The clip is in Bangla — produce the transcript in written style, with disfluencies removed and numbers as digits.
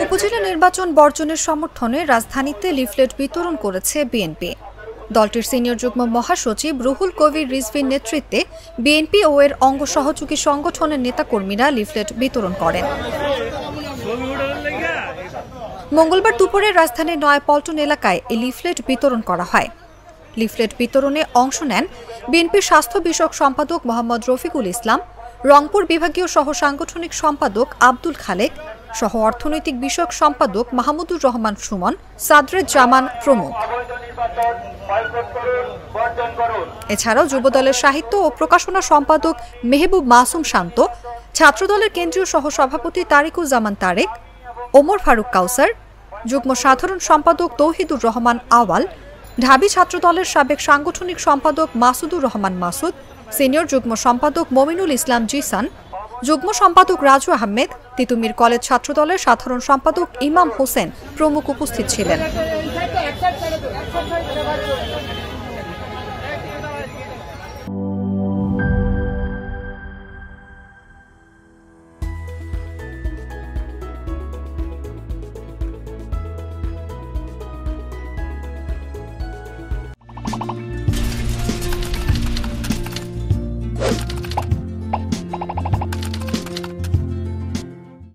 উপজেলা নির্বাচন বর্জনের সমর্থনে রাজধানীতে লিফলেট বিতরণ করেছে বিএনপি। দলটির সিনিয়র যুগ্ম মহাসচিব রুহুল কবির রিজভীর নেতৃত্বে বিএনপি ও এর অঙ্গ সহযোগী সংগঠনের নেতাকর্মীরা লিফলেট বিতরণ করেন। মঙ্গলবার দুপুরে রাজধানীর নয়াপল্টন এলাকায় এই লিফলেট বিতরণ করা হয়। লিফলেট বিতরণে অংশ নেন বিএনপির স্বাস্থ্য বিষয়ক সম্পাদক মোহাম্মদ রফিকুল ইসলাম, রংপুর বিভাগীয় সহ সাংগঠনিক সম্পাদক আব্দুল খালেক, সহ অর্থনৈতিক বিষয়ক সম্পাদক মাহমুদুর রহমান সুমন, সাদরুজ্জামান প্রমুখ। এছাড়াও যুবদলের সাহিত্য ও প্রকাশনা সম্পাদক মেহবুব মাসুম শান্ত, ছাত্রদলের কেন্দ্রীয় সহ সভাপতি তারিকুজ্জামান তারেক, ওমর ফারুক কাউসার, যুগ্ম সাধারণ সম্পাদক তৌহিদুর রহমান আওয়াল, ঢাবি ছাত্রদলের সাবেক সাংগঠনিক সম্পাদক মাসুদুর রহমান মাসুদ, সিনিয়র যুগ্ম সম্পাদক মমিনুল ইসলাম জিসান, যুগ্ম সম্পাদক রাজু আহমেদ, তিতুমির কলেজ ছাত্রদলের সাধারণ সম্পাদক ইমাম হোসেন প্রমুখ উপস্থিত ছিলেন।